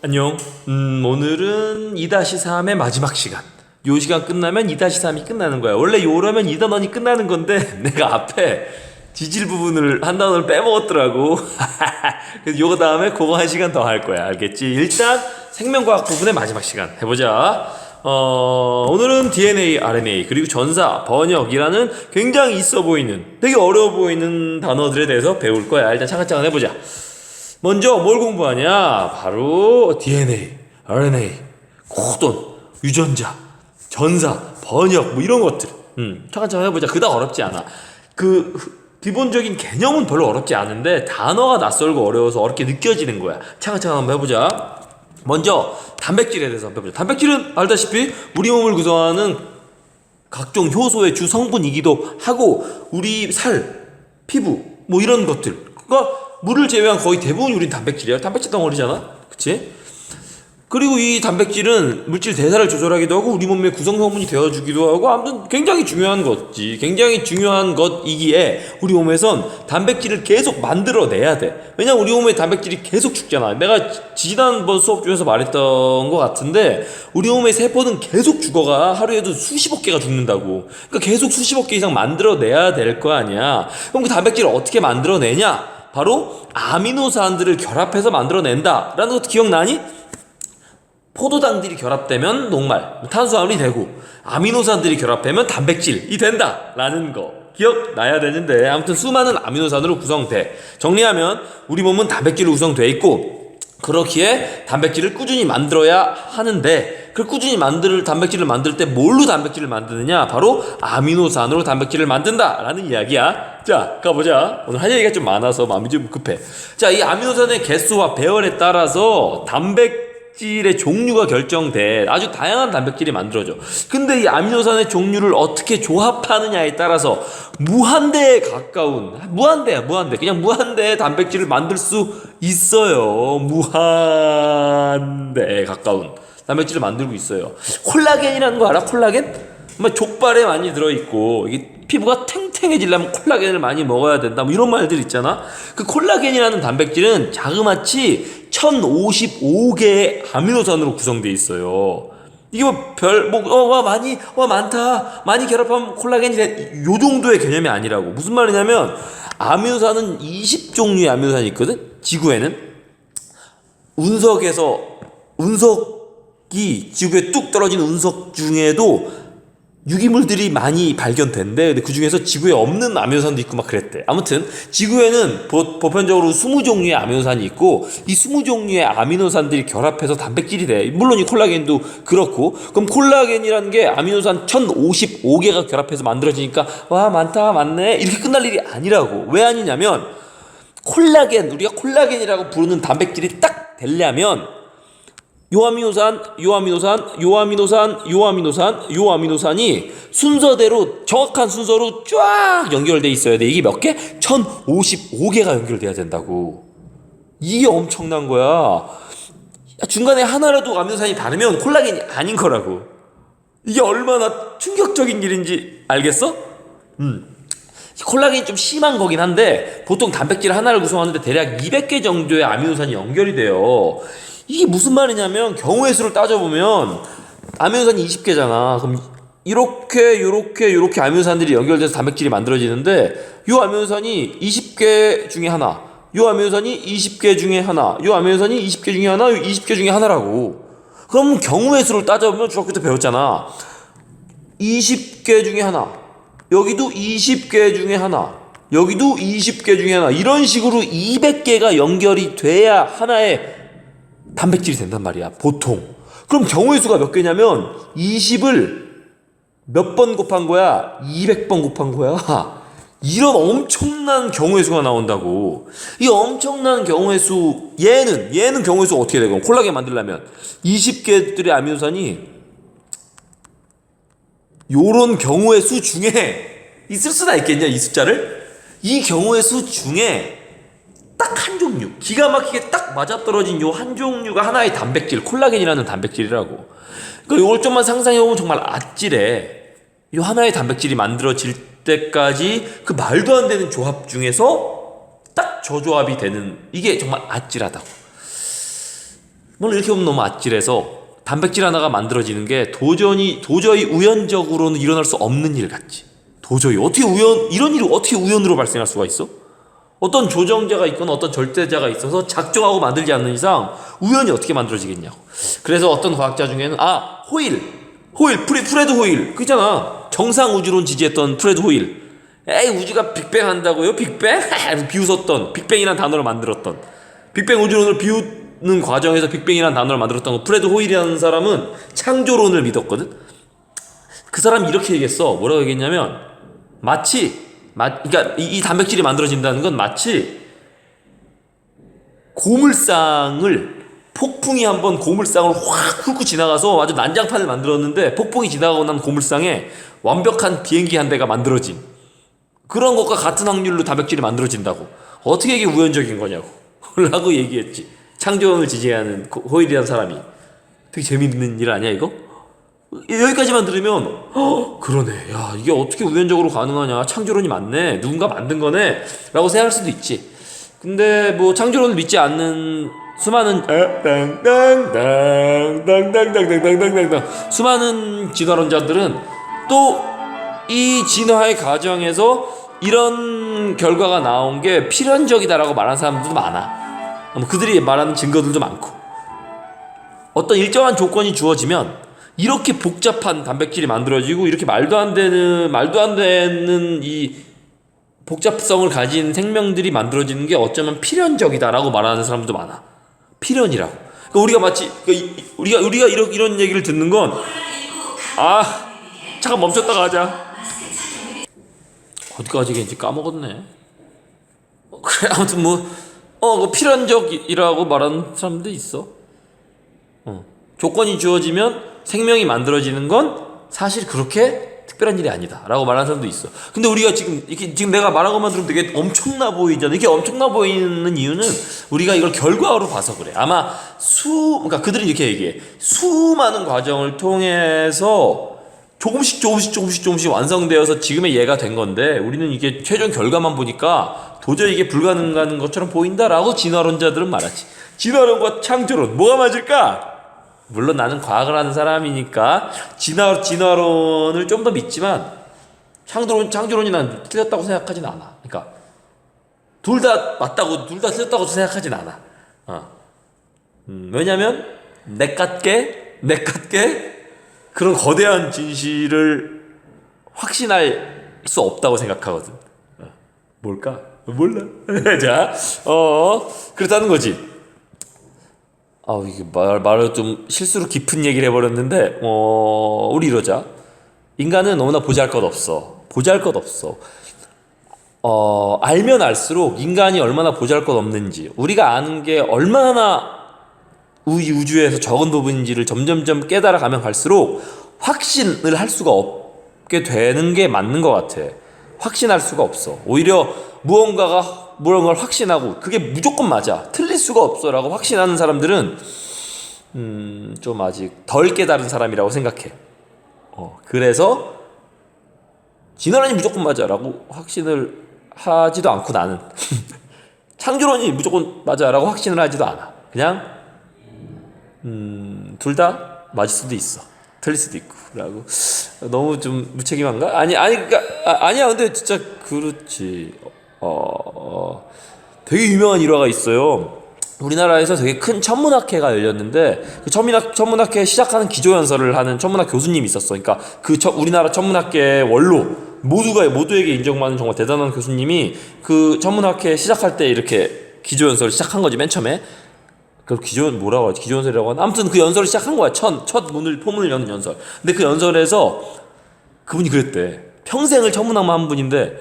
안녕. 오늘은 2-3의 마지막 시간. 요 시간 끝나면 2-3이 끝나는 거야. 원래 요러면 2단원이 끝나는 건데 내가 앞에 지질 부분을 한 단원을 빼먹었더라고. 그래서 요거 다음에 그거 한 시간 더 할 거야. 알겠지? 일단 생명과학 부분의 마지막 시간 해보자. 오늘은 DNA, RNA, 그리고 전사, 번역이라는 굉장히 있어 보이는, 되게 어려워 보이는 단어들에 대해서 배울 거야. 일단 차근차근 해보자. 먼저 뭘 공부하냐? 바로 DNA, RNA, 코돈, 유전자, 전사, 번역 뭐 이런 것들. 차근차근 해보자. 그닥 어렵지 않아. 기본적인 개념은 별로 어렵지 않은데 단어가 낯설고 어려워서 어렵게 느껴지는 거야. 차근차근 한번 해보자. 먼저 단백질에 대해서 한번 해보자. 단백질은 알다시피 우리 몸을 구성하는 각종 효소의 주 성분이기도 하고 우리 살, 피부 뭐 이런 것들. 그러니까 물을 제외한 거의 대부분이 우린 단백질이야. 단백질 덩어리잖아. 그치? 그리고 이 단백질은 물질 대사를 조절하기도 하고 우리 몸의 구성 성분이 되어주기도 하고 아무튼 굉장히 중요한 것이지. 굉장히 중요한 것이기에 우리 몸에선 단백질을 계속 만들어내야 돼. 왜냐면 우리 몸에 단백질이 계속 죽잖아. 내가 지난번 수업 중에서 말했던 것 같은데 우리 몸의 세포는 계속 죽어가. 하루에도 수십억 개가 죽는다고. 그러니까 계속 수십억 개 이상 만들어내야 될 거 아니야. 그럼 그 단백질을 어떻게 만들어내냐? 바로 아미노산들을 결합해서 만들어낸다 라는 것도 기억나니? 포도당들이 결합되면 녹말, 탄수화물이 되고 아미노산들이 결합되면 단백질이 된다 라는 거 기억나야 되는데 아무튼 수많은 아미노산으로 구성돼. 정리하면 우리 몸은 단백질로 구성돼 있고 그렇기에 단백질을 꾸준히 만들어야 하는데 그 꾸준히 단백질을 만들 때 뭘로 단백질을 만드느냐? 바로 아미노산으로 단백질을 만든다 라는 이야기야. 자, 가보자. 오늘 할 얘기가 좀 많아서 마음이 좀 급해. 자, 이 아미노산의 개수와 배열에 따라서 단백질의 종류가 결정돼. 아주 다양한 단백질이 만들어져. 근데 이 아미노산의 종류를 어떻게 조합하느냐에 따라서 무한대에 가까운, 무한대. 그냥 무한대의 단백질을 만들 수 있어요. 무한대에 가까운 단백질을 만들고 있어요. 콜라겐이라는 거 알아? 콜라겐? 족발에 많이 들어있고 이게 피부가 탱탱해지려면 콜라겐을 많이 먹어야 된다 뭐 이런 말들 있잖아. 그 콜라겐이라는 단백질은 자그마치 1055개의 아미노산으로 구성되어 있어요. 이게 많다 많이 결합하면 콜라겐이 돼. 요 정도의 개념이 아니라고. 무슨 말이냐면 아미노산은 20종류의 아미노산이 있거든. 지구에는 운석이 지구에 뚝 떨어진 운석 중에도 유기물들이 많이 발견된대. 근데 그 중에서 지구에 없는 아미노산도 있고 막 그랬대. 아무튼 지구에는 보편적으로 20종류의 아미노산이 있고 이 20종류의 아미노산들이 결합해서 단백질이 돼. 물론 이 콜라겐도 그렇고. 그럼 콜라겐이라는 게 아미노산 1055개가 결합해서 만들어지니까 와 많다 많네 이렇게 끝날 일이 아니라고. 왜 아니냐면 우리가 콜라겐이라고 부르는 단백질이 딱 되려면 요 아미노산이 순서대로 정확한 순서로 쫙 연결돼 있어야 돼. 이게 몇 개? 1055개가 연결돼야 된다고. 이게 엄청난 거야. 중간에 하나라도 아미노산이 다르면 콜라겐이 아닌 거라고. 이게 얼마나 충격적인 일인지 알겠어? 콜라겐이 좀 심한 거긴 한데 보통 단백질 하나를 구성하는데 대략 200개 정도의 아미노산이 연결이 돼요. 이게 무슨 말이냐면 경우의 수를 따져보면 아미노산이 20개잖아. 그럼 이렇게 아미노산들이 연결돼서 단백질이 만들어지는데 요 아미노산이 20개 중에 하나, 요 아미노산이 20개 중에 하나, 요 아미노산이 20개 중에 하나, 20개 중에 하나라고. 그럼 경우의 수를 따져보면 중학교 때 배웠잖아. 20개 중에 하나, 여기도 20개 중에 하나, 여기도 20개 중에 하나, 이런 식으로 200개가 연결이 돼야 하나의 단백질이 된단 말이야 보통. 그럼 경우의 수가 몇 개냐면 20을 몇 번 곱한 거야? 200번 곱한 거야. 이런 엄청난 경우의 수가 나온다고. 이 엄청난 경우의 수, 얘는 경우의 수가 어떻게 되고 콜라겐 만들려면 20개들의 아미노산이 요런 경우의 수 중에 있을 수나 있겠냐 이 숫자를? 이 경우의 수 중에 딱 한 종류, 기가 막히게 딱 맞아떨어진 요 한 종류가 하나의 단백질, 콜라겐이라는 단백질이라고. 그러니까 요걸 좀만 상상해보면 정말 아찔해. 요 하나의 단백질이 만들어질 때까지 그 말도 안 되는 조합 중에서 딱 저 조합이 되는, 이게 정말 아찔하다고. 물론 이렇게 보면 너무 아찔해서 단백질 하나가 만들어지는 게 도저히 우연적으로는 일어날 수 없는 일 같지. 도저히 이런 일이 어떻게 우연으로 발생할 수가 있어? 어떤 조정자가 있거나 어떤 절대자가 있어서 작정하고 만들지 않는 이상 우연히 어떻게 만들어지겠냐고. 그래서 어떤 과학자 중에는 프레드 호일 그잖아. 정상 우주론 지지했던 프레드 호일. 에이 우주가 빅뱅 한다고요? 빅뱅? 비웃었던 빅뱅이라는 단어를 만들었던 빅뱅 우주론을 비웃는 과정에서 빅뱅이라는 단어를 만들었던 프레드 호일이라는 사람은 창조론을 믿었거든. 그 사람이 이렇게 얘기했어. 뭐라고 얘기했냐면 그러니까 이 단백질이 만들어진다는 건 마치 폭풍이 한번 고물상을 확 훑고 지나가서 아주 난장판을 만들었는데 폭풍이 지나가고 난 고물상에 완벽한 비행기 한 대가 만들어진 그런 것과 같은 확률로 단백질이 만들어진다고. 어떻게 이게 우연적인 거냐고 라고 얘기했지. 창조론을 지지하는 호일이라는 사람이. 되게 재밌는 일 아니야 이거? 여기까지만 들으면 그러네. 야 이게 어떻게 우연적으로 가능하냐. 창조론이 맞네. 누군가 만든 거네 라고 생각할 수도 있지. 근데 뭐 창조론을 믿지 않는 수많은 진화론자들은 또 이 진화의 과정에서 이런 결과가 나온 게 필연적이다라고 말하는 사람들도 많아. 그들이 말하는 증거들도 많고, 어떤 일정한 조건이 주어지면 이렇게 복잡한 단백질이 만들어지고 이렇게 말도 안 되는 이 복잡성을 가진 생명들이 만들어지는 게 어쩌면 필연적이다라고 말하는 사람도 많아. 필연이라고. 그러니까 우리가 마치 우리가 이런 얘기를 듣는 건 잠깐 멈췄다가 하자. 어디까지 얘기했지 까먹었네. 그래 아무튼 필연적이라고 말하는 사람도 있어. 조건이 주어지면 생명이 만들어지는 건 사실 그렇게 특별한 일이 아니다 라고 말하는 사람도 있어. 근데 우리가 지금 내가 말한 것만 들으면 되게 엄청나 보이잖아. 이게 엄청나 보이는 이유는 우리가 이걸 결과로 봐서 그래. 아마 그러니까 그들은 이렇게 얘기해. 수많은 과정을 통해서 조금씩 완성되어서 지금의 얘가 된 건데 우리는 이게 최종 결과만 보니까 도저히 이게 불가능한 것처럼 보인다라고 진화론자들은 말하지. 진화론과 창조론 뭐가 맞을까? 물론 나는 과학을 하는 사람이니까 진화론을 좀 더 믿지만 창조론이 난 틀렸다고 생각하진 않아. 그러니까 둘 다 맞다고 둘 다 틀렸다고 생각하진 않아. 왜냐면 내같게 그런 거대한 진실을 확신할 수 없다고 생각하거든. 뭘까? 몰라. 자, 그렇다는 거지. 이게 말을 좀 실수로 깊은 얘기를 해버렸는데, 우리 이러자. 인간은 너무나 보잘것없어. 알면 알수록 인간이 얼마나 보잘것없는지, 우리가 아는 게 얼마나 우주에서 적은 부분인지를 점점점 깨달아 가면 갈수록 확신을 할 수가 없게 되는 게 맞는 것 같아. 확신할 수가 없어. 오히려 무언가를 확신하고 그게 무조건 맞아, 틀릴 수가 없어 라고 확신하는 사람들은 좀 아직 덜 깨달은 사람이라고 생각해. 그래서 진화론이 무조건 맞아 라고 확신을 하지도 않고 나는 창조론이 무조건 맞아 라고 확신을 하지도 않아. 그냥 둘 다 맞을 수도 있어, 틀릴 수도 있고 라고. 너무 좀 무책임한가? 아니야. 근데 진짜 그렇지. 되게 유명한 일화가 있어요. 우리나라에서 되게 큰 천문학회가 열렸는데 그 천문학회 시작하는 기조연설을 하는 천문학 교수님이 있었어. 그러니까 우리나라 천문학계 원로 모두에게 인정받는 정말 대단한 교수님이 그 천문학회 시작할 때 이렇게 기조연설을 시작한 거지. 맨 처음에 그 뭐라고 하지? 기조연설이라고 하나? 아무튼 그 연설을 시작한 거야. 첫 포문을 여는 연설. 근데 그 연설에서 그분이 그랬대. 평생을 천문학만 한 분인데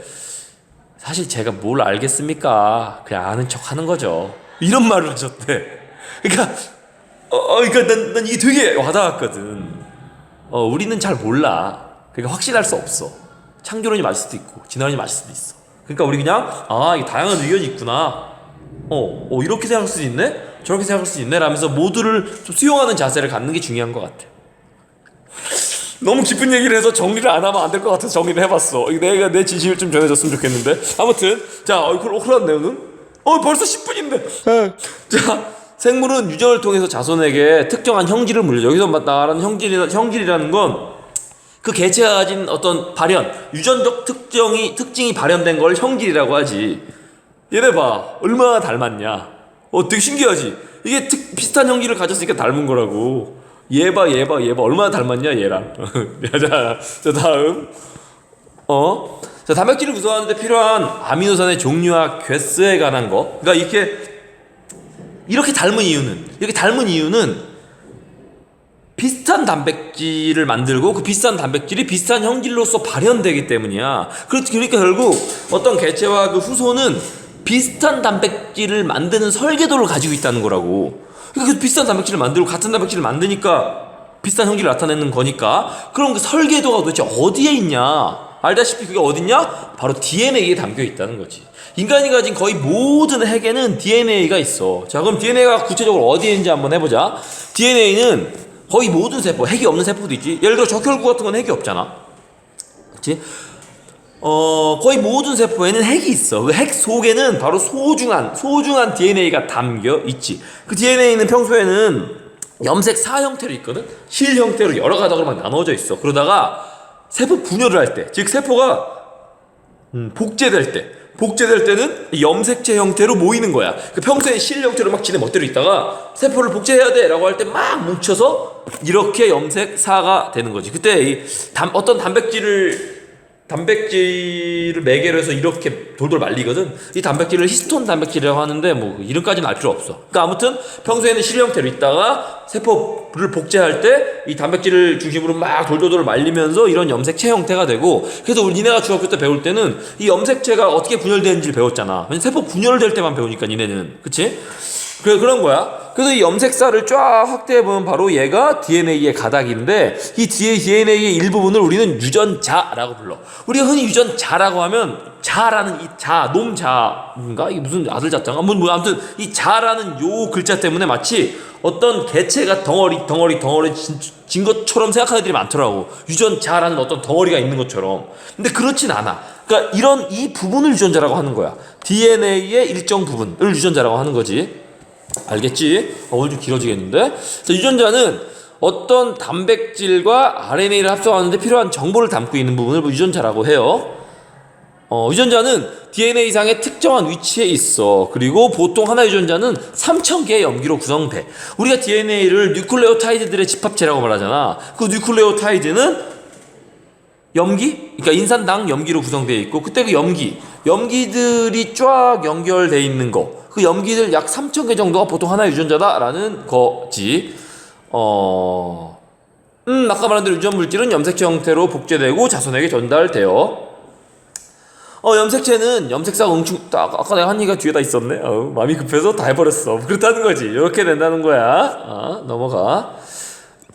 사실 제가 뭘 알겠습니까? 그냥 아는 척 하는 거죠. 이런 말을 하셨대. 그러니까 난 이게 되게 와닿았거든. 우리는 잘 몰라. 그러니까 확신할 수 없어. 창조론이 맞을 수도 있고 진화론이 맞을 수도 있어. 그러니까 우리 그냥 이게 다양한 의견이 있구나. 이렇게 생각할 수도 있네? 저렇게 생각할 수도 있네? 라면서 모두를 좀 수용하는 자세를 갖는 게 중요한 것 같아. 너무 깊은 얘기를 해서 정리를 안 하면 안 될 것 같아서 정리를 해봤어. 내가 내 진심을 좀 전해줬으면 좋겠는데. 아무튼 자, 큰일 났네 오늘. 벌써 10분인데. 자, 생물은 유전을 통해서 자손에게 특정한 형질을 물려. 여기서 말하는 형질이라는 건 그 개체가 가진 어떤 발현, 유전적 특징이 발현된 걸 형질이라고 하지. 얘네 봐, 얼마나 닮았냐. 되게 신기하지. 이게 비슷한 형질을 가졌으니까 닮은 거라고. 얘 봐, 얼마나 닮았냐 얘랑. 자, 다음. 자, 단백질을 구성하는데 필요한 아미노산의 종류와 개수에 관한 거. 그러니까 이렇게 닮은 이유는 비슷한 단백질을 만들고 그 비슷한 단백질이 비슷한 형질로서 발현되기 때문이야. 그러니까 결국 어떤 개체와 그 후손은 비슷한 단백질을 만드는 설계도를 가지고 있다는 거라고. 그러니까 그 비슷한 단백질을 만들고 같은 단백질을 만드니까 비슷한 형질을 나타내는 거니까. 그럼 그 설계도가 도대체 어디에 있냐? 알다시피 그게 어딨냐? 바로 DNA에 담겨 있다는 거지. 인간이 가진 거의 모든 핵에는 DNA가 있어. 자, 그럼 DNA가 구체적으로 어디에 있는지 한번 해보자. DNA는 거의 모든 세포, 핵이 없는 세포도 있지. 예를 들어 적혈구 같은 건 핵이 없잖아. 그치? 거의 모든 세포에는 핵이 있어. 그 핵 속에는 바로 소중한 DNA가 담겨 있지. 그 DNA는 평소에는 염색사 형태로 있거든? 실 형태로 여러 가닥으로 막 나눠져 있어. 그러다가 세포 분열을 할 때, 즉 세포가 복제될 때는 염색체 형태로 모이는 거야. 그 평소에 실 형태로 막 지네 멋대로 있다가 세포를 복제해야 돼 라고 할 때 막 뭉쳐서 이렇게 염색사가 되는 거지. 그때 어떤 단백질을 매개로 해서 이렇게 돌돌 말리거든. 이 단백질을 히스톤 단백질이라고 하는데 뭐 이름까지는 알 필요 없어. 그러니까 아무튼 평소에는 실 형태로 있다가 세포를 복제할 때 이 단백질을 중심으로 막 돌돌돌 말리면서 이런 염색체 형태가 되고. 그래서 니네가 중학교 때 배울 때는 이 염색체가 어떻게 분열되는지를 배웠잖아. 세포 분열될 때만 배우니까 니네는. 그치? 그런 거야. 그래서 이 염색사를 쫙 확대해보면 바로 얘가 DNA의 가닥인데, 이 DNA의 일부분을 우리는 유전자라고 불러. 우리가 흔히 유전자라고 하면 자라는 이 놈자인가? 이게 무슨 아들 자자인가? 아무튼 이 자라는 요 글자 때문에 마치 어떤 개체가 덩어리 진 것처럼 생각하는 애들이 많더라고. 유전자라는 어떤 덩어리가 있는 것처럼. 근데 그렇진 않아. 그러니까 이 부분을 유전자라고 하는 거야. DNA의 일정 부분을 유전자라고 하는 거지. 알겠지? 오늘 좀 길어지겠는데? 자, 유전자는 어떤 단백질과 RNA를 합성하는데 필요한 정보를 담고 있는 부분을 유전자라고 해요. 유전자는 DNA상의 특정한 위치에 있어. 그리고 보통 하나의 유전자는 3000개의 염기로 구성돼. 우리가 DNA를 뉴클레오타이드들의 집합체라고 말하잖아. 그 뉴클레오타이드는 그러니까 인산당 염기로 구성되어 있고, 그때 그 염기들이 쫙 연결되어 있는 거, 그 염기들 약 3000개 정도가 보통 하나의 유전자다라는 거지. 아까 말한 대로 유전 물질은 염색체 형태로 복제되고 자손에게 전달돼요. 염색체는 염색사가 아까 내가 한 얘기가 뒤에다 있었네. 마음이 급해서 다 해버렸어. 그렇다는 거지. 이렇게 된다는 거야. 넘어가.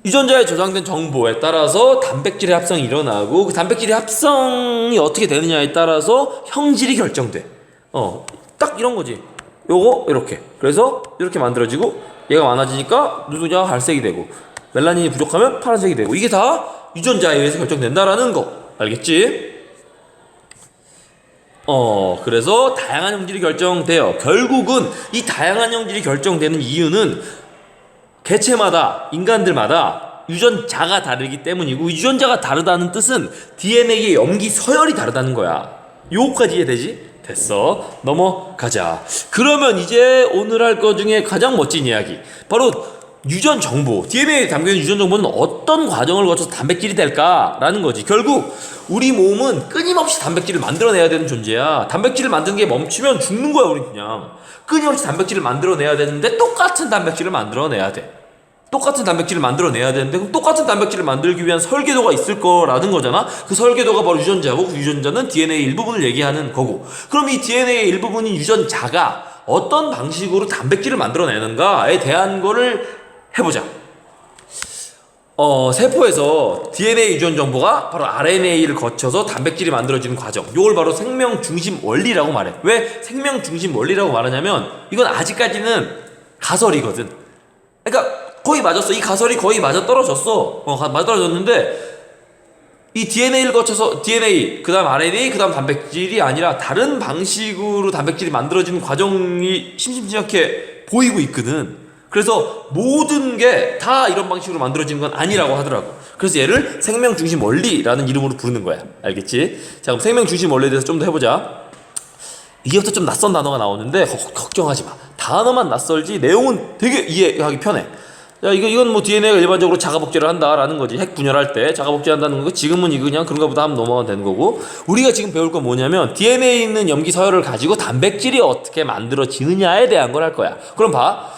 유전자에 저장된 정보에 따라서 단백질의 합성이 일어나고, 그 단백질의 합성이 어떻게 되느냐에 따라서 형질이 결정돼. 딱 이런 거지. 요거 이렇게. 그래서 이렇게 만들어지고, 얘가 많아지니까 누구냐가 갈색이 되고, 멜라닌이 부족하면 파란색이 되고, 이게 다 유전자에 의해서 결정된다라는 거. 알겠지? 그래서 다양한 형질이 결정돼요. 결국은 이 다양한 형질이 결정되는 이유는 개체마다, 인간들마다 유전자가 다르기 때문이고, 유전자가 다르다는 뜻은 DNA의 염기 서열이 다르다는 거야. 요거까지 이해되지? 됐어. 넘어가자. 그러면 이제 오늘 할 거 중에 가장 멋진 이야기, 바로 유전 정보, DNA에 담겨있는 유전 정보는 어떤 과정을 거쳐서 단백질이 될까라는 거지. 결국 우리 몸은 끊임없이 단백질을 만들어내야 되는 존재야. 단백질을 만드는 게 멈추면 죽는 거야. 우리 그냥 끊임없이 단백질을 만들어내야 되는데, 똑같은 단백질을 만들어내야 돼. 그럼 똑같은 단백질을 만들기 위한 설계도가 있을 거라는 거잖아. 그 설계도가 바로 유전자고, 그 유전자는 DNA의 일부분을 얘기하는 거고. 그럼 이 DNA의 일부분인 유전자가 어떤 방식으로 단백질을 만들어내는가에 대한 거를 해보자. 세포에서 DNA 유전 정보가 바로 RNA를 거쳐서 단백질이 만들어지는 과정, 이걸 바로 생명 중심 원리라고 말해. 왜 생명 중심 원리라고 말하냐면, 이건 아직까지는 가설이거든. 그러니까 거의 맞았어. 이 가설이 거의 맞아 떨어졌어. 맞아 떨어졌는데, 이 DNA를 거쳐서 DNA, 그 다음 RNA, 그 다음 단백질이 아니라 다른 방식으로 단백질이 만들어지는 과정이 심심찮게 보이고 있거든. 그래서 모든 게 다 이런 방식으로 만들어지는 건 아니라고 하더라고. 그래서 얘를 생명 중심 원리라는 이름으로 부르는 거야. 알겠지? 자, 그럼 생명 중심 원리에 대해서 좀 더 해보자. 이제부터 좀 낯선 단어가 나오는데 걱정하지 마. 단어만 낯설지 내용은 되게 이해하기 편해. 야, 이건 뭐 DNA가 일반적으로 자가복제를 한다라는 거지. 핵 분열할 때 자가복제한다는 거. 지금은 이거 그냥 그런가 보다 하면 넘어가면 되는 거고. 우리가 지금 배울 건 뭐냐면 DNA에 있는 염기 서열을 가지고 단백질이 어떻게 만들어지느냐에 대한 걸 할 거야. 그럼 봐.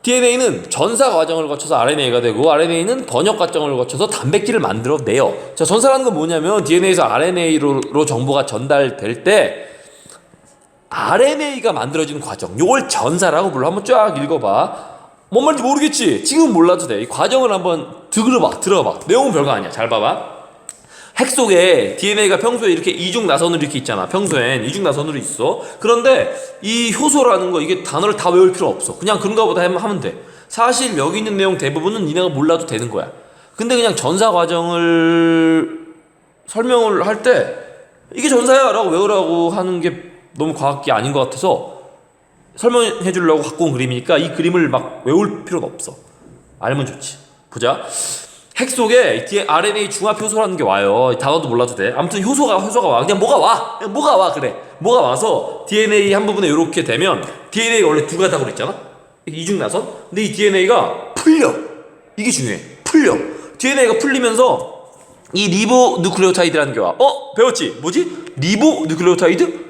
DNA는 전사 과정을 거쳐서 RNA가 되고 RNA는 번역 과정을 거쳐서 단백질을 만들어내요. 자, 전사라는 건 뭐냐면 DNA에서 RNA로 정보가 전달될 때 RNA가 만들어지는 과정, 요걸 전사라고 불러. 한번 쫙 읽어봐. 뭔 말인지 모르겠지? 지금은 몰라도 돼. 이 과정을 한번 들어봐. 내용은 별거 아니야. 잘 봐봐. 핵 속에 DNA가 평소에 이렇게 이중 나선으로 이렇게 있잖아. 평소엔 이중 나선으로 있어. 그런데 이 효소라는 거, 이게 단어를 다 외울 필요 없어. 그냥 그런가 보다 하면 돼. 사실 여기 있는 내용 대부분은 니네가 몰라도 되는 거야. 근데 그냥 전사 과정을 설명을 할 때 이게 전사야 라고 외우라고 하는 게 너무 과학이 아닌 것 같아서 설명해 주려고 갖고 온 그림이니까 이 그림을 막 외울 필요는 없어. 알면 좋지. 보자. 핵 속에 RNA 중합 효소라는 게 와요. 단어도 몰라도 돼. 아무튼 효소가 와. 그냥 뭐가 와. 그래. 뭐가 와서 DNA 한 부분에 이렇게 되면 DNA가 원래 두 가닥으로 있잖아. 이중 나선. 근데 이 DNA가 풀려. 이게 중요해. 풀려. DNA가 풀리면서 이 리보누클레오타이드라는 게 와. 배웠지? 뭐지? 리보누클레오타이드?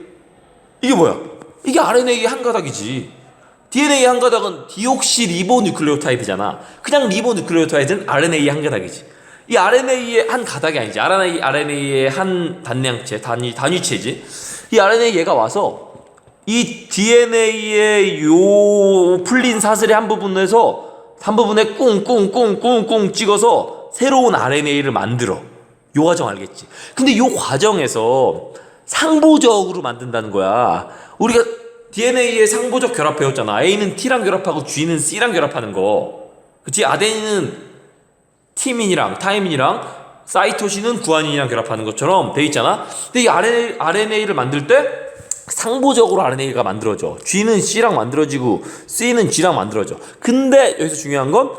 이게 뭐야? 이게 RNA의 한 가닥이지. DNA의 한 가닥은 디옥시리보누클레오타이드잖아. 그냥 리보누클레오타이드는 RNA의 한 가닥이지. 이 RNA의 한 가닥이 아니지. RNA의 한 단량체, 단위체지. 이 RNA 얘가 와서 이 DNA의 요 풀린 사슬의 한 부분에 꿍꿍꿍꿍꿍 찍어서 새로운 RNA를 만들어. 요 과정 알겠지? 근데 요 과정에서 상보적으로 만든다는 거야. 우리가 DNA의 상보적 결합 배웠잖아. A는 T랑 결합하고 G는 C랑 결합하는 거. 그치? 아데닌은 티민이랑 타이민이랑 사이토신은 구아닌이랑 결합하는 것처럼 돼 있잖아. 근데 이 RNA를 만들 때 상보적으로 RNA가 만들어져. G는 C랑 만들어지고 C는 G랑 만들어져. 근데 여기서 중요한 건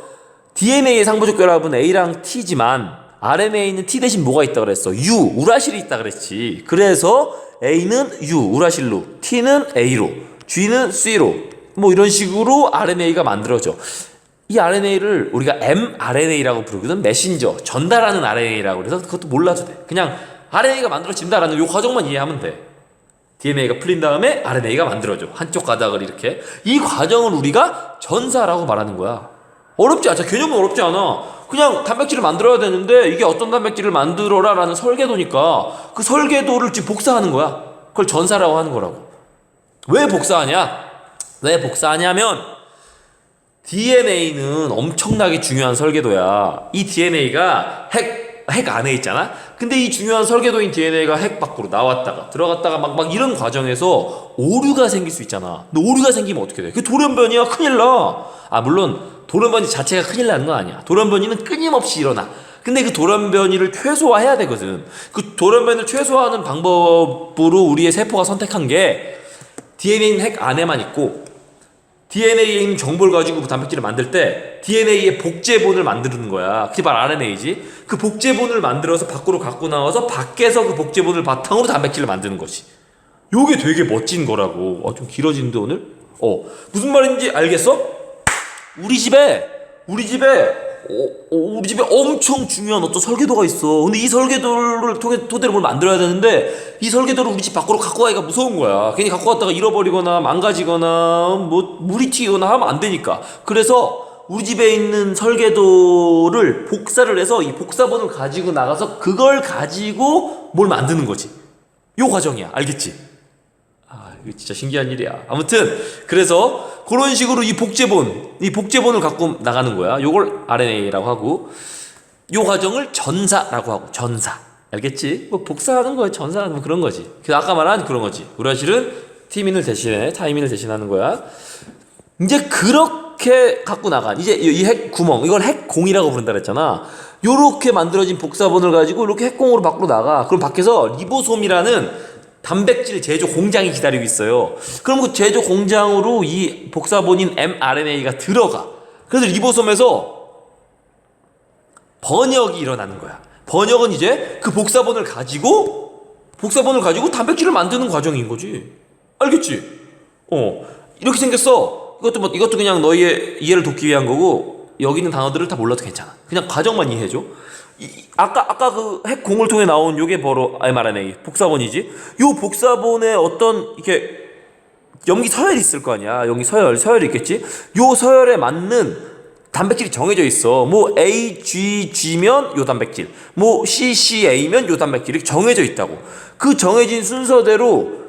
DNA의 상보적 결합은 A랑 T지만 RNA는 T 대신 뭐가 있다 그랬어? U, 우라실이 있다 그랬지. 그래서 A는 U, 우라실로, T는 A로, G는 C로 뭐 이런 식으로 RNA가 만들어져. 이 RNA를 우리가 mRNA라고 부르거든. 메신저, 전달하는 RNA라고 그래서 그것도 몰라도 돼. 그냥 RNA가 만들어진다라는 요 과정만 이해하면 돼. DNA가 풀린 다음에 RNA가 만들어져. 한쪽 가닥을 이렇게. 이 과정을 우리가 전사라고 말하는 거야. 어렵지 않아. 개념은 어렵지 않아. 그냥 단백질을 만들어야 되는데 이게 어떤 단백질을 만들어라 라는 설계도니까 그 설계도를 지금 복사하는 거야. 그걸 전사라고 하는 거라고. 왜 복사하냐면 DNA는 엄청나게 중요한 설계도야. 이 DNA가 핵 안에 있잖아. 근데 이 중요한 설계도인 DNA가 핵 밖으로 나왔다가 들어갔다가 막 이런 과정에서 오류가 생길 수 있잖아. 근데 오류가 생기면 어떻게 돼? 그 돌연변이야. 큰일 나. 물론 돌연변이 자체가 큰일 나는 건 아니야. 돌연변이는 끊임없이 일어나. 근데 그 돌연변이를 최소화해야 되거든. 그 돌연변이를 최소화하는 방법으로 우리의 세포가 선택한 게 DNA는 핵 안에만 있고 DNA에 있는 정보를 가지고 단백질을 만들 때 DNA의 복제본을 만드는 거야. 그게 바로 RNA지. 그 복제본을 만들어서 밖으로 갖고 나와서 밖에서 그 복제본을 바탕으로 단백질을 만드는 거지. 요게 되게 멋진 거라고. 좀 길어지는데 오늘? 무슨 말인지 알겠어? 우리 집에 엄청 중요한 어떤 설계도가 있어. 근데 이 설계도를 토대로 뭘 만들어야 되는데 이 설계도를 우리 집 밖으로 갖고 가기가 무서운 거야. 괜히 갖고 갔다가 잃어버리거나 망가지거나 뭐 물이 튀거나 하면 안 되니까. 그래서 우리 집에 있는 설계도를 복사를 해서 이 복사본을 가지고 나가서 그걸 가지고 뭘 만드는 거지. 요 과정이야. 알겠지? 이거 진짜 신기한 일이야. 아무튼 그래서 그런 식으로 이 복제본을 갖고 나가는 거야. 요걸 RNA라고 하고 요 과정을 전사라고 하고. 전사. 알겠지? 뭐 복사하는 거야. 전사하는 뭐 그런 거지. 그래서 아까 말한 그런 거지. 우라실은 티민을 대신해 타이민을 대신하는 거야. 이제 그렇게 갖고 나간 이제 이 핵 구멍, 이걸 핵공이라고 부른다 그랬잖아. 요렇게 만들어진 복사본을 가지고 이렇게 핵공으로 밖으로 나가. 그럼 밖에서 리보솜이라는 단백질 제조 공장이 기다리고 있어요. 그럼 그 제조 공장으로 이 복사본인 mRNA가 들어가. 그래서 리보솜에서 번역이 일어나는 거야. 번역은 이제 그 복사본을 가지고 단백질을 만드는 과정인 거지. 알겠지? 이렇게 생겼어. 이것도 그냥 너희의 이해를 돕기 위한 거고, 여기 있는 단어들을 다 몰라도 괜찮아. 그냥 과정만 이해해줘. 아까 그 핵공을 통해 나온 요게 바로 mRNA 복사본이지. 요 복사본에 어떤 이렇게 염기 서열이 있을 거 아니야. 여기 서열이 있겠지. 요 서열에 맞는 단백질이 정해져 있어. 뭐 AGG면 요 단백질, 뭐 CCA면 요 단백질이 정해져 있다고. 그 정해진 순서대로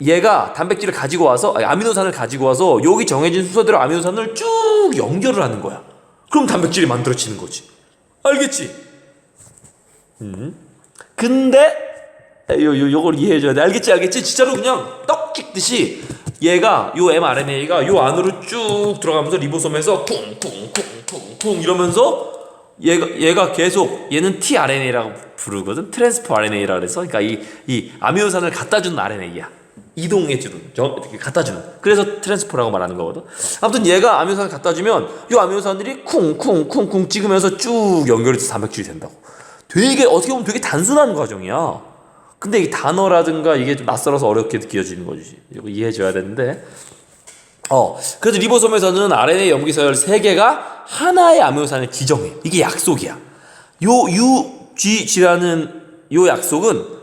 얘가 단백질을 가지고 와서 아미노산을 가지고 와서 여기 정해진 순서대로 아미노산을 쭉 연결을 하는 거야. 그럼 단백질이 만들어지는 거지. 알겠지? 근데 요걸 이해해줘야 돼. 알겠지? 진짜로 그냥 떡 찍듯이 얘가 요 mRNA가 요 안으로 쭉 들어가면서 리보솜에서 쿵쿵쿵쿵쿵 이러면서 얘가 계속 얘는 tRNA라고 부르거든. 트랜스포 RNA라 그래서 그러니까 이 아미노산을 갖다 주는 RNA야. 이동해주는 갖다 주는. 그래서 트랜스포라고 말하는 거거든. 아무튼 얘가 아미노산을 갖다 주면 요 아미노산들이 쿵쿵쿵쿵 찍으면서 쭉 연결해서 단백질이 된다고. 되게 어떻게 보면 되게 단순한 과정이야. 근데 이 단어라든가 이게 좀 낯설어서 어렵게 느껴지는 거지. 이거 이해해줘야 되는데. 그래서 리보솜에서는 RNA 염기서열 3개가 하나의 아미노산을 지정해. 이게 약속이야. 요 UGG라는 요 약속은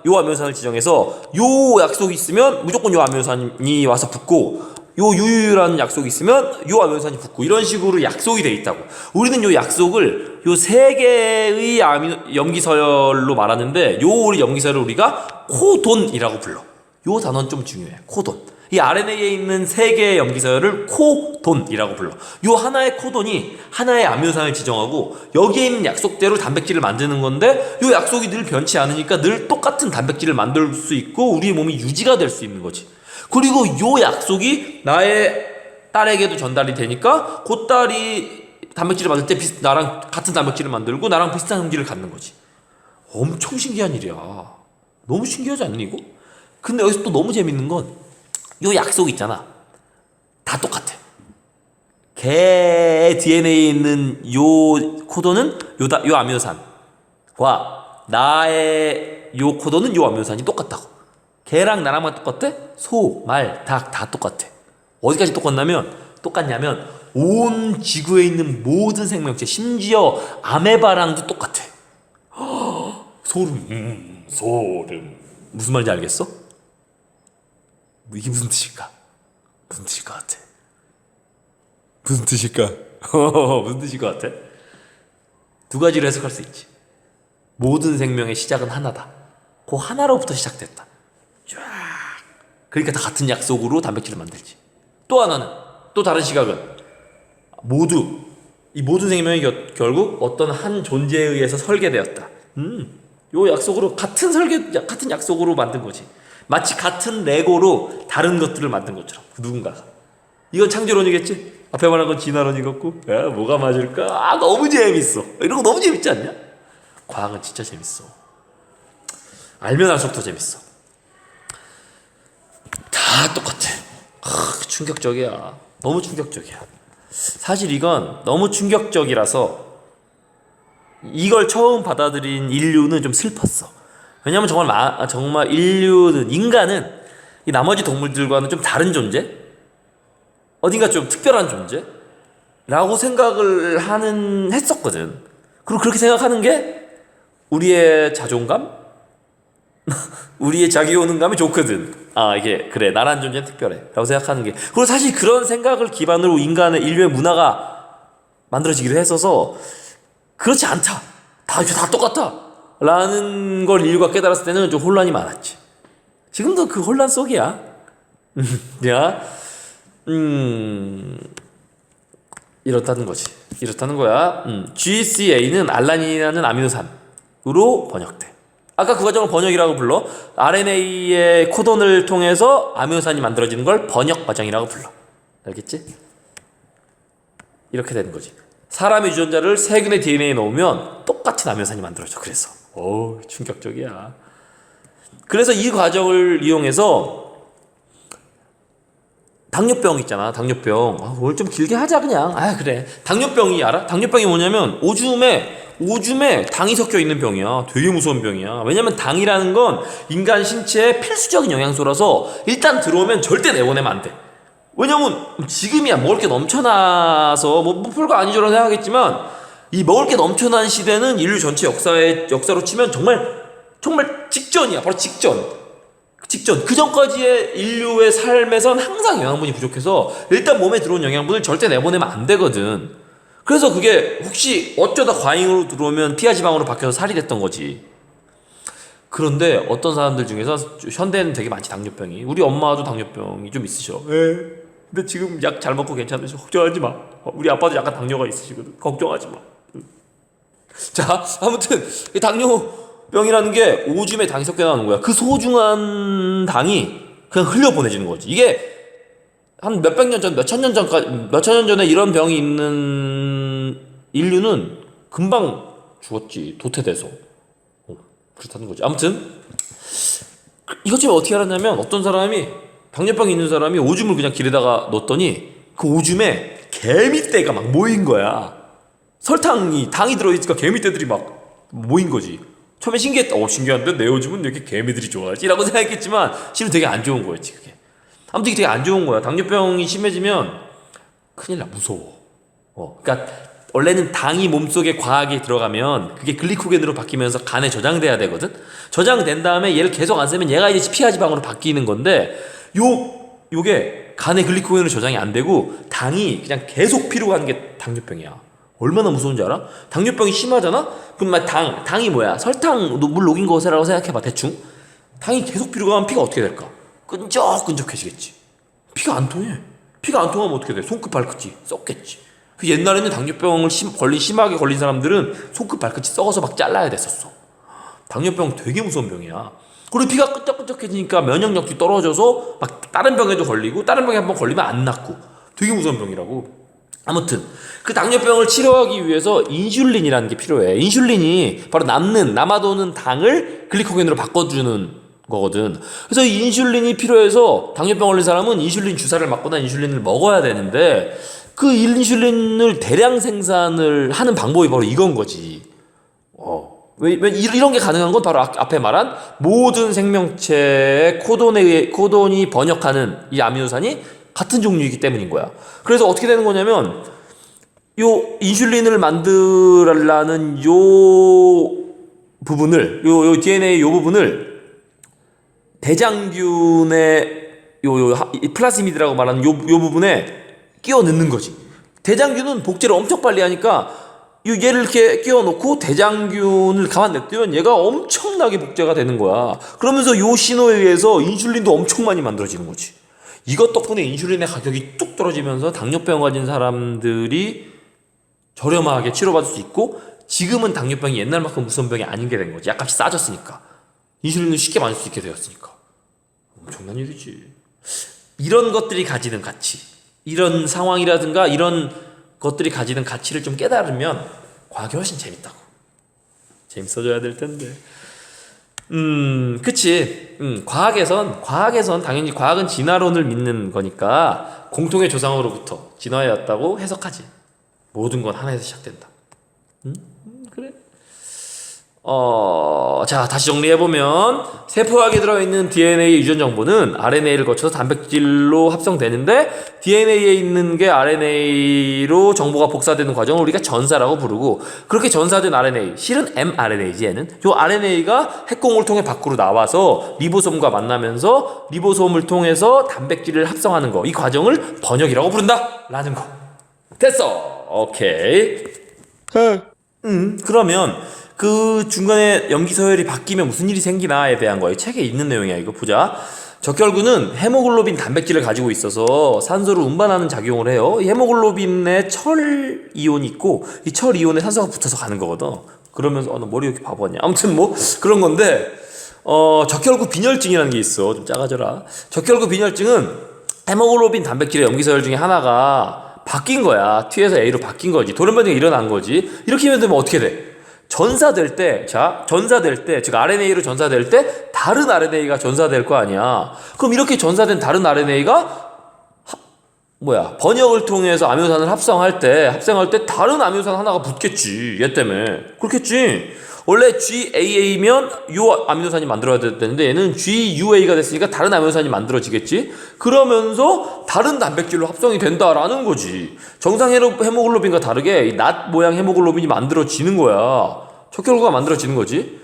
요 아미노산을 지정해서 요 약속이 있으면 무조건 요 아미노산이 와서 붙고, 요 유유라는 약속이 있으면 요 아미노산이 붙고, 이런 식으로 약속이 돼 있다고. 우리는 요 약속을 요 3개의 염기서열로 말하는데, 요 우리 염기서열을 우리가 코돈이라고 불러. 요 단어는 좀 중요해. 코돈. 이 RNA에 있는 3개의 염기서열을 코돈이라고 불러. 요 하나의 코돈이 하나의 아미노산을 지정하고 여기에 있는 약속대로 단백질을 만드는 건데, 요 약속이 늘 변치 않으니까 늘 똑같은 단백질을 만들 수 있고 우리 몸이 유지가 될 수 있는 거지. 그리고 요 약속이 나의 딸에게도 전달이 되니까 그 딸이 단백질을 만들 때 나랑 같은 단백질을 만들고 나랑 비슷한 성질을 갖는 거지. 엄청 신기한 일이야. 너무 신기하지 않니 이거? 근데 여기서 또 너무 재밌는 건 요 약속 있잖아. 다 똑같아. 개의 DNA에 있는 요 코도는 요 아미노산과 나의 요 코도는 요 아미노산이 똑같다고. 개랑 나랑만 똑같아? 소, 말, 닭 다 똑같아. 어디까지 똑같냐면 온 지구에 있는 모든 생명체, 심지어 아메바랑도 똑같아. 소름. 무슨 말인지 알겠어? 이게 무슨 뜻일까? 무슨 뜻일 것 같아? 무슨 뜻일까? 무슨 뜻일 것 같아? 두 가지로 해석할 수 있지. 모든 생명의 시작은 하나다. 그 하나로부터 시작됐다. 쫙. 그러니까 다 같은 약속으로 단백질을 만들지. 또 하나는, 또 다른 시각은 이 모든 생명이 결국 어떤 한 존재에 의해서 설계되었다. 요 약속으로 같은 약속으로 만든 거지. 마치 같은 레고로 다른 것들을 만든 것처럼 누군가가. 이건 창조론이겠지? 앞에 말한 건 진화론이 같고, 야, 뭐가 맞을까? 너무 재밌어. 이런 거 너무 재밌지 않냐? 과학은 진짜 재밌어. 알면 알수록 더 재밌어. 다 똑같아. 충격적이야. 너무 충격적이야. 사실 이건 너무 충격적이라서 이걸 처음 받아들인 인류는 좀 슬펐어. 왜냐면 정말 인간은 이 나머지 동물들과는 좀 다른 존재? 어딘가 좀 특별한 존재라고 생각을 했었거든. 그리고 그렇게 생각하는 게 우리의 자존감? 우리의 자기효능감이 좋거든. 이게 그래, 나란 존재는 특별해 라고 생각하는 게. 그리고 사실 그런 생각을 기반으로 인류의 문화가 만들어지기도 했어서 그렇지 않다, 다 똑같다 라는 걸 인류가 깨달았을 때는 좀 혼란이 많았지. 지금도 그 혼란 속이야. 이렇다는 거야. GCA는 알라닌이라는 아미노산으로 번역돼. 아까 그 과정을 번역이라고 불러. RNA의 코돈을 통해서 아미노산이 만들어지는 걸 번역 과정이라고 불러. 알겠지? 이렇게 되는 거지. 사람의 유전자를 세균의 DNA에 넣으면 똑같은 아미노산이 만들어져. 그래서 충격적이야. 그래서 이 과정을 이용해서 당뇨병 있잖아, 당뇨병. 오늘 좀 길게 하자 그냥. 그래. 당뇨병이 알아? 당뇨병이 뭐냐면 오줌에 당이 섞여 있는 병이야. 되게 무서운 병이야. 왜냐면 당이라는 건 인간 신체의 필수적인 영양소라서 일단 들어오면 절대 내보내면 안 돼. 왜냐면 지금이야 먹을 게 넘쳐나서 뭐 별거 아니죠라 생각하겠지만, 이 먹을 게 넘쳐난 시대는 인류 전체 역사로 치면 정말 직전이야. 바로 직전. 그 전까지의 인류의 삶에선 항상 영양분이 부족해서 일단 몸에 들어온 영양분을 절대 내보내면 안 되거든. 그래서 그게 혹시 어쩌다 과잉으로 들어오면 피하지방으로 바뀌어서 살이 됐던 거지. 그런데 어떤 사람들 중에서 현대에는 되게 많지, 당뇨병이. 우리 엄마도 당뇨병이 좀 있으셔. 근데 지금 약 잘 먹고 괜찮으셔. 걱정하지 마. 우리 아빠도 약간 당뇨가 있으시거든. 걱정하지 마. 자, 아무튼 이 당뇨병이라는 게 오줌에 당이 섞여 나오는 거야. 그 소중한 당이 그냥 흘려 보내지는 거지. 이게 한 몇백 년 전, 몇천 년 전에 이런 병이 있는 인류는 금방 죽었지. 도태돼서. 그렇다는 거지. 아무튼 이것 좀 어떻게 알았냐면, 어떤 사람이 당뇨병이 있는 사람이 오줌을 그냥 길에다가 넣었더니 그 오줌에 개미떼가 막 모인 거야. 당이 들어있으니까 개미떼들이 막 모인 거지. 처음에 신기했다. 신기한데 내 오줌은 왜 이렇게 개미들이 좋아하지? 라고 생각했지만 실은 되게 안 좋은 거였지, 그게. 아무튼 이게 되게 안 좋은 거야. 당뇨병이 심해지면 큰일 나, 무서워. 그러니까 원래는 당이 몸속에 과하게 들어가면 그게 글리코겐으로 바뀌면서 간에 저장돼야 되거든. 저장된 다음에 얘를 계속 안 쓰면 얘가 이제 피하지방으로 바뀌는 건데, 요게 간에 글리코겐으로 저장이 안 되고 당이 그냥 계속 피로 가는 게 당뇨병이야. 얼마나 무서운지 알아? 당뇨병이 심하잖아? 그럼 막 당이 뭐야? 설탕, 물 녹인 거라고 생각해봐, 대충. 당이 계속 피로 가면 피가 어떻게 될까? 끈적끈적해지겠지. 피가 안 통해. 피가 안 통하면 어떻게 돼? 손끝 발끝이 썩겠지. 그 옛날에는 당뇨병을 심하게 걸린 사람들은 손끝 발끝이 썩어서 막 잘라야 됐었어. 당뇨병 되게 무서운 병이야. 그리고 피가 끈적끈적해지니까 면역력이 떨어져서 막 다른 병에도 걸리고, 다른 병에 한번 걸리면 안 낫고, 되게 무서운 병이라고. 아무튼 그 당뇨병을 치료하기 위해서 인슐린이라는 게 필요해. 인슐린이 바로 남아도는 당을 글리코겐으로 바꿔주는 거거든. 그래서 이 인슐린이 필요해서 당뇨병 걸린 사람은 인슐린 주사를 맞거나 인슐린을 먹어야 되는데, 그 인슐린을 대량 생산을 하는 방법이 바로 이건 거지. 왜 이런 게 가능한 건 바로 앞에 말한 모든 생명체의 코돈이 번역하는 이 아미노산이 같은 종류이기 때문인 거야. 그래서 어떻게 되는 거냐면, 요 인슐린을 만들라는 요 부분을, 요 DNA 요 부분을 대장균의 플라스미드라고 말하는 요 부분에 끼워 넣는 거지. 대장균은 복제를 엄청 빨리 하니까 얘를 이렇게 끼워 놓고 대장균을 가만 냅두면 얘가 엄청나게 복제가 되는 거야. 그러면서 요 신호에 의해서 인슐린도 엄청 많이 만들어지는 거지. 이것 덕분에 인슐린의 가격이 뚝 떨어지면서 당뇨병 가진 사람들이 저렴하게 치료받을 수 있고, 지금은 당뇨병이 옛날만큼 무서운 병이 아닌 게 된 거지. 약간씩 싸졌으니까. 인슐린을 쉽게 맞을 수 있게 되었으니까. 엄청난 일이지. 이런 것들이 가지는 가치, 이런 상황이라든가 이런 것들이 가지는 가치를 좀 깨달으면 과학이 훨씬 재밌다고. 재밌어져야 될 텐데. 그치. 과학에선 당연히 과학은 진화론을 믿는 거니까 공통의 조상으로부터 진화해 왔다고 해석하지. 모든 건 하나에서 시작된다. 그래. 자, 다시 정리해보면, 세포학에 들어있는 DNA 유전 정보는 RNA를 거쳐서 단백질로 합성되는데, DNA에 있는 게 RNA로 정보가 복사되는 과정을 우리가 전사라고 부르고, 그렇게 전사된 RNA, 실은 mRNA지 얘는. 요 RNA가 핵공을 통해 밖으로 나와서 리보솜과 만나면서 리보솜을 통해서 단백질을 합성하는 거, 이 과정을 번역이라고 부른다 라는 거. 됐어. 오케이. 그러면 그 중간에 염기 서열이 바뀌면 무슨 일이 생기나에 대한 거예요. 책에 있는 내용이야. 이거 보자. 적혈구는 헤모글로빈 단백질을 가지고 있어서 산소를 운반하는 작용을 해요. 이 헤모글로빈에 철 이온이 있고, 이 철 이온에 산소가 붙어서 가는 거거든. 그러면서 너 머리 이렇게 바보냐. 아무튼 뭐 그런 건데, 적혈구 빈혈증이라는 게 있어. 좀 작아져라. 적혈구 빈혈증은 헤모글로빈 단백질의 염기 서열 중에 하나가 바뀐 거야. T에서 A로 바뀐 거지. 돌연변이가 일어난 거지. 이렇게 되면 어떻게 돼? 전사될 때, 자, 전사될 때, 즉 RNA로 전사될 때 다른 RNA가 전사될 거 아니야. 그럼 이렇게 전사된 다른 RNA가 번역을 통해서 아미노산을 합성할 때 다른 아미노산 하나가 붙겠지. 얘 때문에. 그렇겠지. 원래 GAA면 요 아미노산이 만들어야 되는데 얘는 GUA가 됐으니까 다른 아미노산이 만들어지겠지. 그러면서 다른 단백질로 합성이 된다라는 거지. 정상 헤모글로빈과 다르게 이 낫 모양 헤모글로빈이 만들어지는 거야. 적혈구가 만들어지는 거지.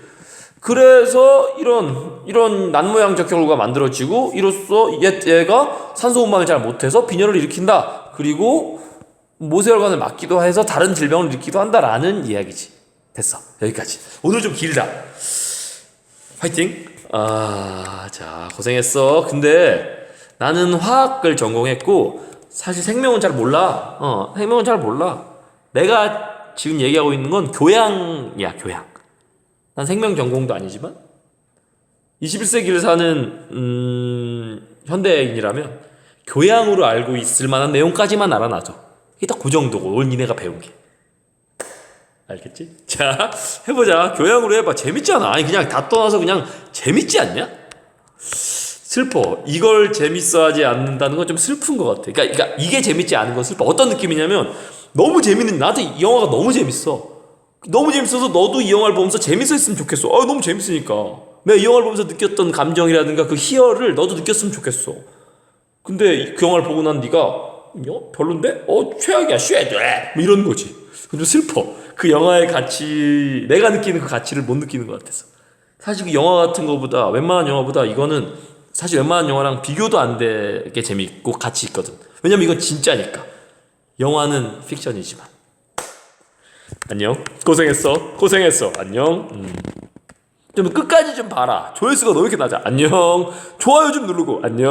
그래서 이런 낫 모양 적혈구가 만들어지고 이로써 얘가 산소 운반을 잘 못해서 빈혈을 일으킨다. 그리고 모세혈관을 막기도 해서 다른 질병을 일으키기도 한다라는 이야기지. 됐어. 여기까지. 오늘 좀 길다. 화이팅. 자, 고생했어. 근데 나는 화학을 전공했고 사실 생명은 잘 몰라. 생명은 잘 몰라. 내가 지금 얘기하고 있는 건 교양이야, 교양. 난 생명 전공도 아니지만 21세기를 사는 현대인이라면 교양으로 알고 있을 만한 내용까지만 알아놔줘. 이게 딱 그 정도고 오늘 니네가 배운 게. 알겠지? 자, 해보자. 교양으로 해봐. 재밌잖아. 아니 그냥 다 떠나서 그냥 재밌지 않냐? 슬퍼. 이걸 재밌어하지 않는다는 건 좀 슬픈 것 같아. 그러니까 이게 재밌지 않은 건 슬퍼. 어떤 느낌이냐면 너무 재밌는, 나한테 이 영화가 너무 재밌어. 너무 재밌어서 너도 이 영화를 보면서 재밌었으면 좋겠어. 너무 재밌으니까. 내가 이 영화를 보면서 느꼈던 감정이라든가 그 희열을 너도 느꼈으면 좋겠어. 근데 그 영화를 보고 난 네가 별론데? 최악이야. 쉣! 뭐 이런 거지. 좀 슬퍼. 그 영화의 가치, 내가 느끼는 그 가치를 못 느끼는 것 같아서. 사실 그 영화 같은 거보다, 웬만한 영화보다 이거는 사실 웬만한 영화랑 비교도 안 되게 재밌고 가치 있거든. 왜냐면 이건 진짜니까. 영화는 픽션이지만. 안녕. 고생했어. 안녕. 좀 끝까지 좀 봐라. 조회수가 너무 이렇게 낮아. 안녕. 좋아요 좀 누르고. 안녕.